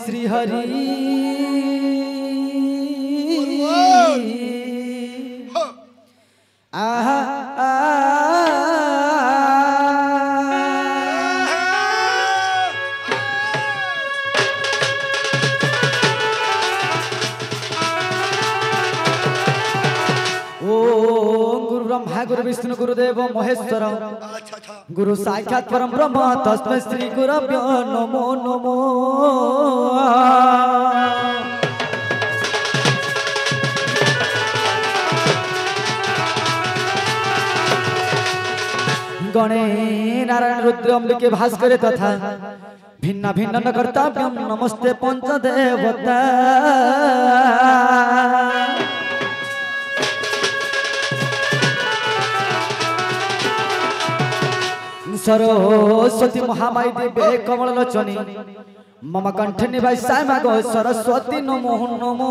श्री हरि आहा गुरु ब्रह्मा गुरु विष्णु गुरुदेव महेश्वर गुरु साक्षात् परम ब्रह्म तस्मै श्री गुरभ्यो नमो नमो। गणे नारायण रुद्र अम्बिके भास्कर तथा भिन्न भिन्न न कर्तव्यम नमस्ते पंचदेवता। सरस्वती महामाई देवे कमल लोचनी मम कंठे निवासाय मागो सरस्वती नमो नमो।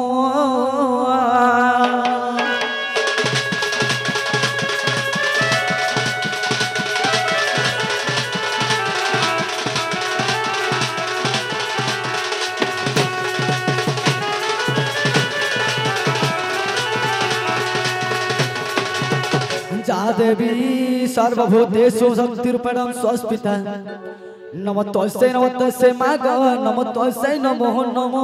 जा देवी सर्वभूतेषु शक्तिरूपेण स्वस्मिता नमो तस्यै माग नमो तस्यै नमो नमो।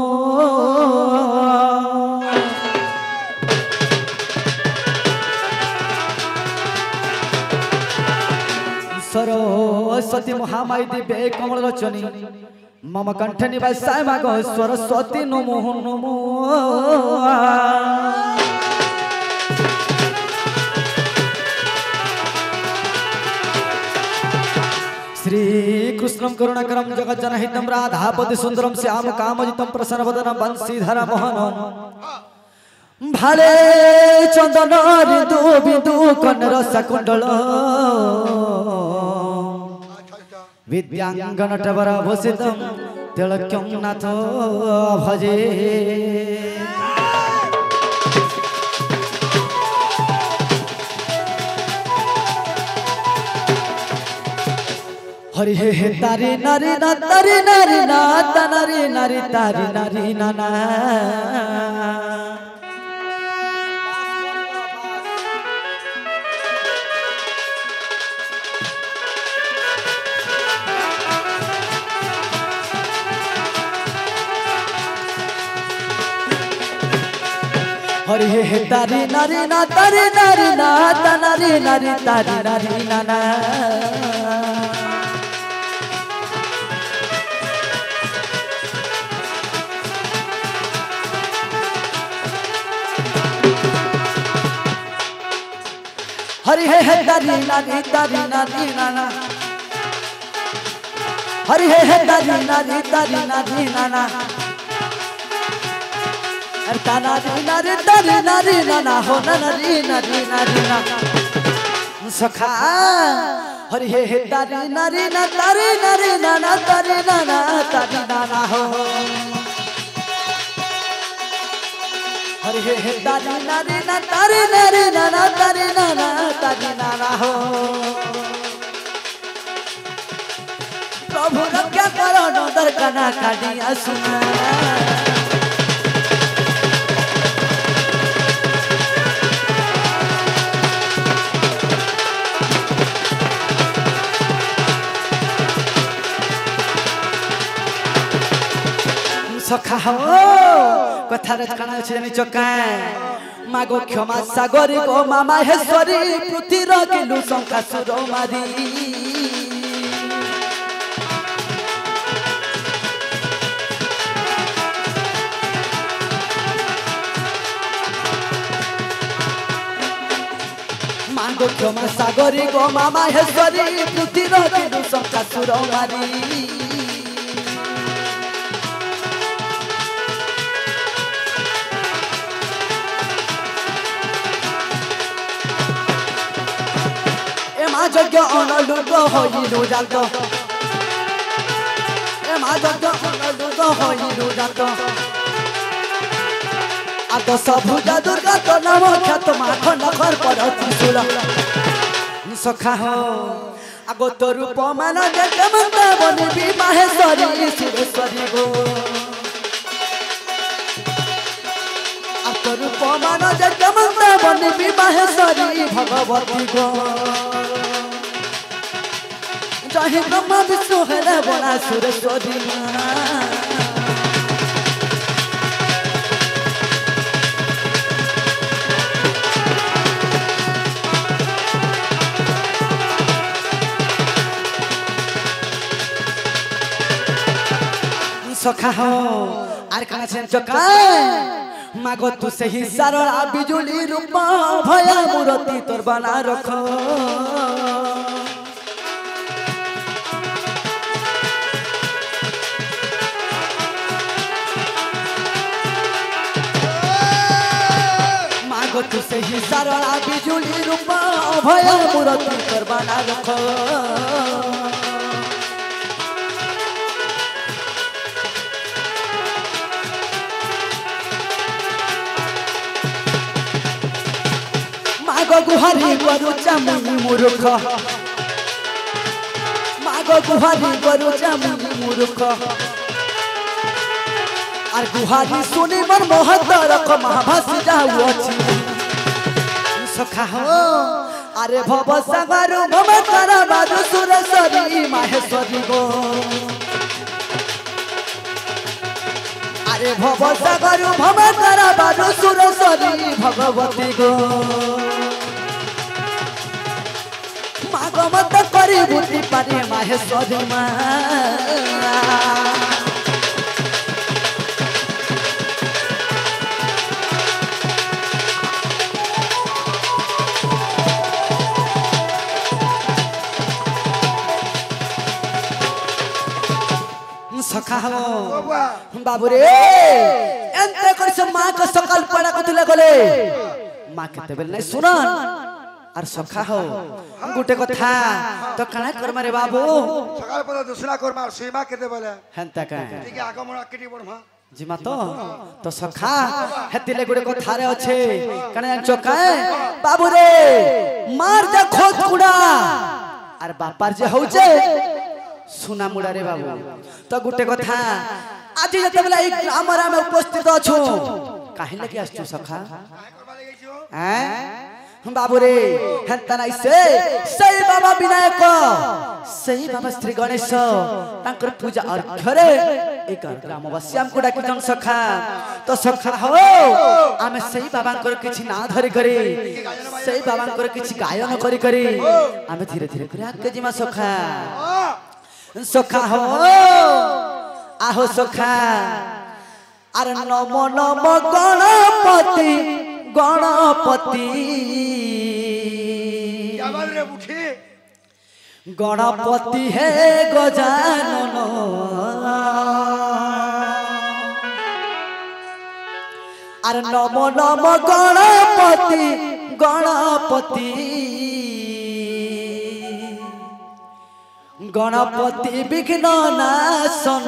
सरस्वती महामाई दिव्य कमल लोचनी मम कंठे निवासाय माग सरस्वती नमो नमो। श्री कृष्णं करुणाकरं जगज्जनहितं राधापति सुंदरं श्याम कामजितं प्रसन्नवदनं बंशीधर मोहनं भाले चंदन ऋतु बिंदु कन्नरस कुंडल विद्यांगन टवर भूषितं तिलक्यं नाथ भजे। हरि हे तारी नारी ना तारी नारी ना तारी नारी तारी नारी ना ना। हरि हे तारी नारी ना तारी नारी ना तारी नारी तारी नारी ना ना। हरि हे तारी नारी नाना हरि हे तारी नारी नाना अरे तारी नारी नाना हो नारी नारी नारी ना सखा। हरि हे तारी नारी नाना तारी नाना हो। हरि हे तारी नारी नाना तारी नाना हो। प्रभु रक्षा करो नदर कना काटिया सुना। सखा हो कथा रचना छेनी चका मागो क्षमा सागरी गो मामा हेश्वरी पृथ्वी रगिलु शंका सुर मारी। मागो क्षमा सागरी गो मामा हेश्वरी पृथ्वी रगिलु शंका सुर मारी। যজ্ঞ অনলুক হইলু জাত এমা যজ্ঞ অনলুক হইলু জাত আত সভুজা দুর্গা তো নাম খ্যাত মাখন খর পর ত্রিশূল সখা হো আগত রূপ মান দেখে মন্দ বনিবি মাহেশ্বরী সুরেশ্বরী গো। रूप मान जगमंत बनिबी माहेश्वरी भगवती गो जहि ब्रह्मा विष्णु हेले बड़ा सुरेश्वरी सखा हो आर काना छेन चका मागो तू से ही सारा बिजुली रूप भया मूर्ति तोर बना रखो मागो तू से ही सारा बिजुली रूप भया मूर्ति तोर बना रखो मागो गुहारी करू चामुनी मूर्ख मागो गुहारी करू चामुनी मूर्ख आर गुहारी सुनी मन महत रख महाभास जाऊ अछि सखा हो अरे भव सागर भव तारा बाजु सुरेश्वरी माहेश्वरी गो अरे भव सागर भव तारा बाजु सुरेश्वरी भगवती गो मागो मत करी बुद्धि पारे माहेश्वरी मा सखा हो बाबू रे एंते करछ मां को सकाल पड़ा को तुले गले मां केते बेल नै सुन आर सखा हो गुटे कथा तो कणा करम रे बाबू सकाल पड़ा दूसरा करम आर सीमा केते बोले हंता का ठीक है आगो मोरा केटी बडमा जिमा तो सखा हेतिले गुटे कथा रे अछि कणा चोका बाबू रे मार जा खोद कुडा आर बापार जे होचे सुना मुड़ा रे बाबू तो गुटे कथा आज जते बेला एक ग्रामरा में उपस्थित अछु काहे लगे आछू सखा हैं बाबू रे हंता नाइ से सही बाबा विनायक सही बाबा श्री गणेश तांकर पूजा अर्घरे एक ग्रामवासी हमको डाकी जन सखा तो सखा हो आमे सही बाबा कर किछि ना धरि करी सही बाबा कर किछि गायन करी करी आमे धीरे धीरे करे आके जिमा सखा सखा हो आहो सखा अरे नमो नमो गणपति गणपति रे उठी गणपति है गजानन अरे नमो नमो गणपति गणपति गणपति विघ्न नाशन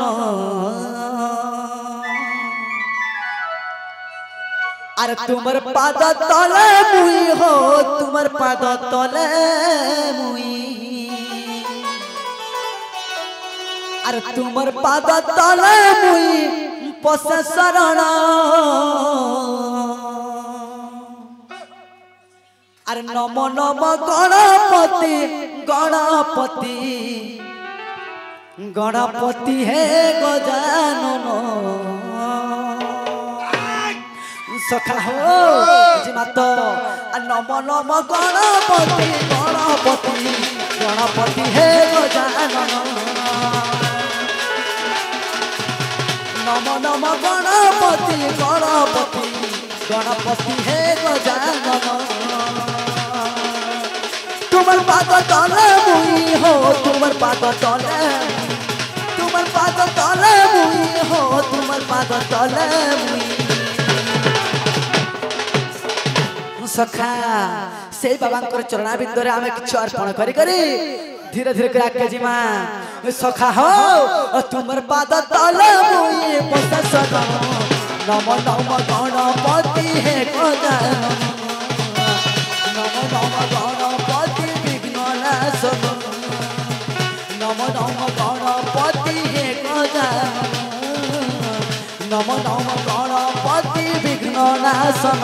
अरे तुमर पाद तले मुई हो तुमर पाद तले मुई अरे तुमर पाद तले मुई पस शरण अरे नमो नमो गणपति गणपति गणपति है गजानन सखा हो जिमात नमो नमो गणपति गणपति गणपति है गजानन नमो नमो गणपति गणपति गणपति है गजानन तुमर पाद तले मुई हो तुमर पाद तले तुमर पाद तले मुई हो तुमर पाद तले मुई सखा से बाबा चरणा बिंदुरे आमे किछ अर्पण करी करी धीरे धीरे करा के जिमा सखा हो तुमर पाद तले मुई पस सदन नमो नमो गणपति हे गजानन नमो नमो गणपति विघ्न नाशन नमो नमो गणपति हे गजानन नमो नमो गणपति विघ्न नासन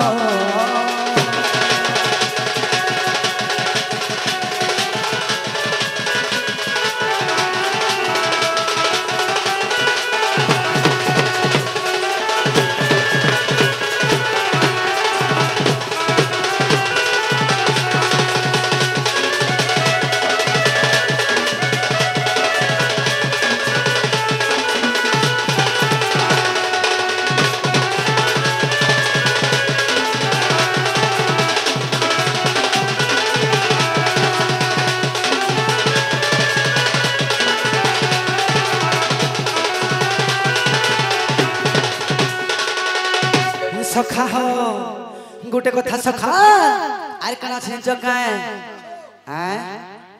सखा हो गोटे कथा सखा आर कना छे जकाए हैं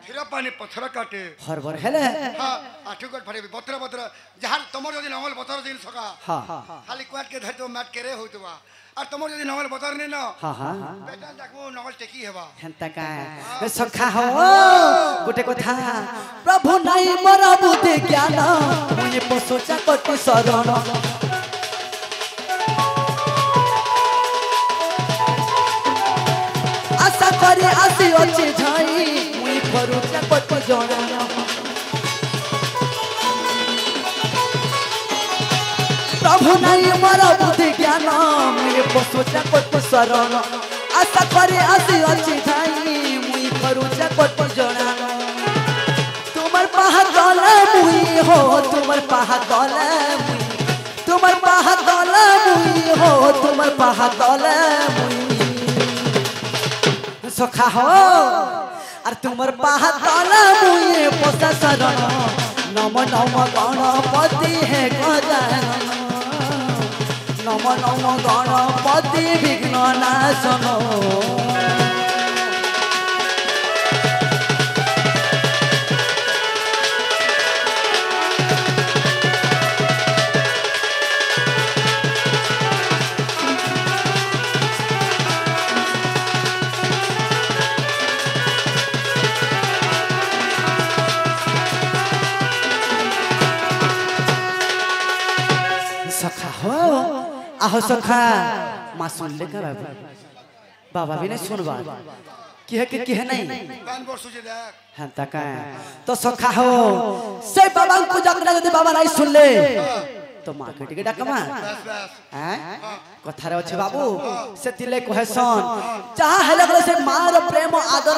हिरा पानी पत्थर काटे हरबर हेले हां आठुकट फरे बतर बतर जहार तमर जदी नंगल बतर दिन सका हां खाली क्वाट के धर तो मैट करे होतबा और तमर जदी नंगल बतर ने न हां हां बेटा देखो नंगल टेकी हेबा हेंता का सखा हो गोटे कथा प्रभु नाही मोर बुद्धि ज्ञान मुनि पसोचा कति शरण आशा करी आसी अछि झाई मुई फरुचा कत जणा प्रभु नाही मोर बुद्धि ज्ञान मुई पसोचा कत शरण आशा करी आसी अछि झाई मुई फरुचा कत जणा तुमर पाहतल मुई हो तुमर पाहतल मुई तुमर पाहतल मुई हो तुमर पाहतल मुई सखा हो और तुमर पाहतल मुई पोसा शरण नम नम गणपति है गजानन नम नम गणपति विघ्न नाशन सखा हो आहो सखा मां सुन ले का बाबा भी नहीं सुनबा की है कि है नहीं कान पर सुजे देख हम तका तो सखा हो से बाबा को जकरा यदि बाबा नहीं सुन ले तो मां के टिके डाकमा बस बस हैं कथा रे अछि बाबू से तिले कहसन चाह हेले से मार प्रेम आदर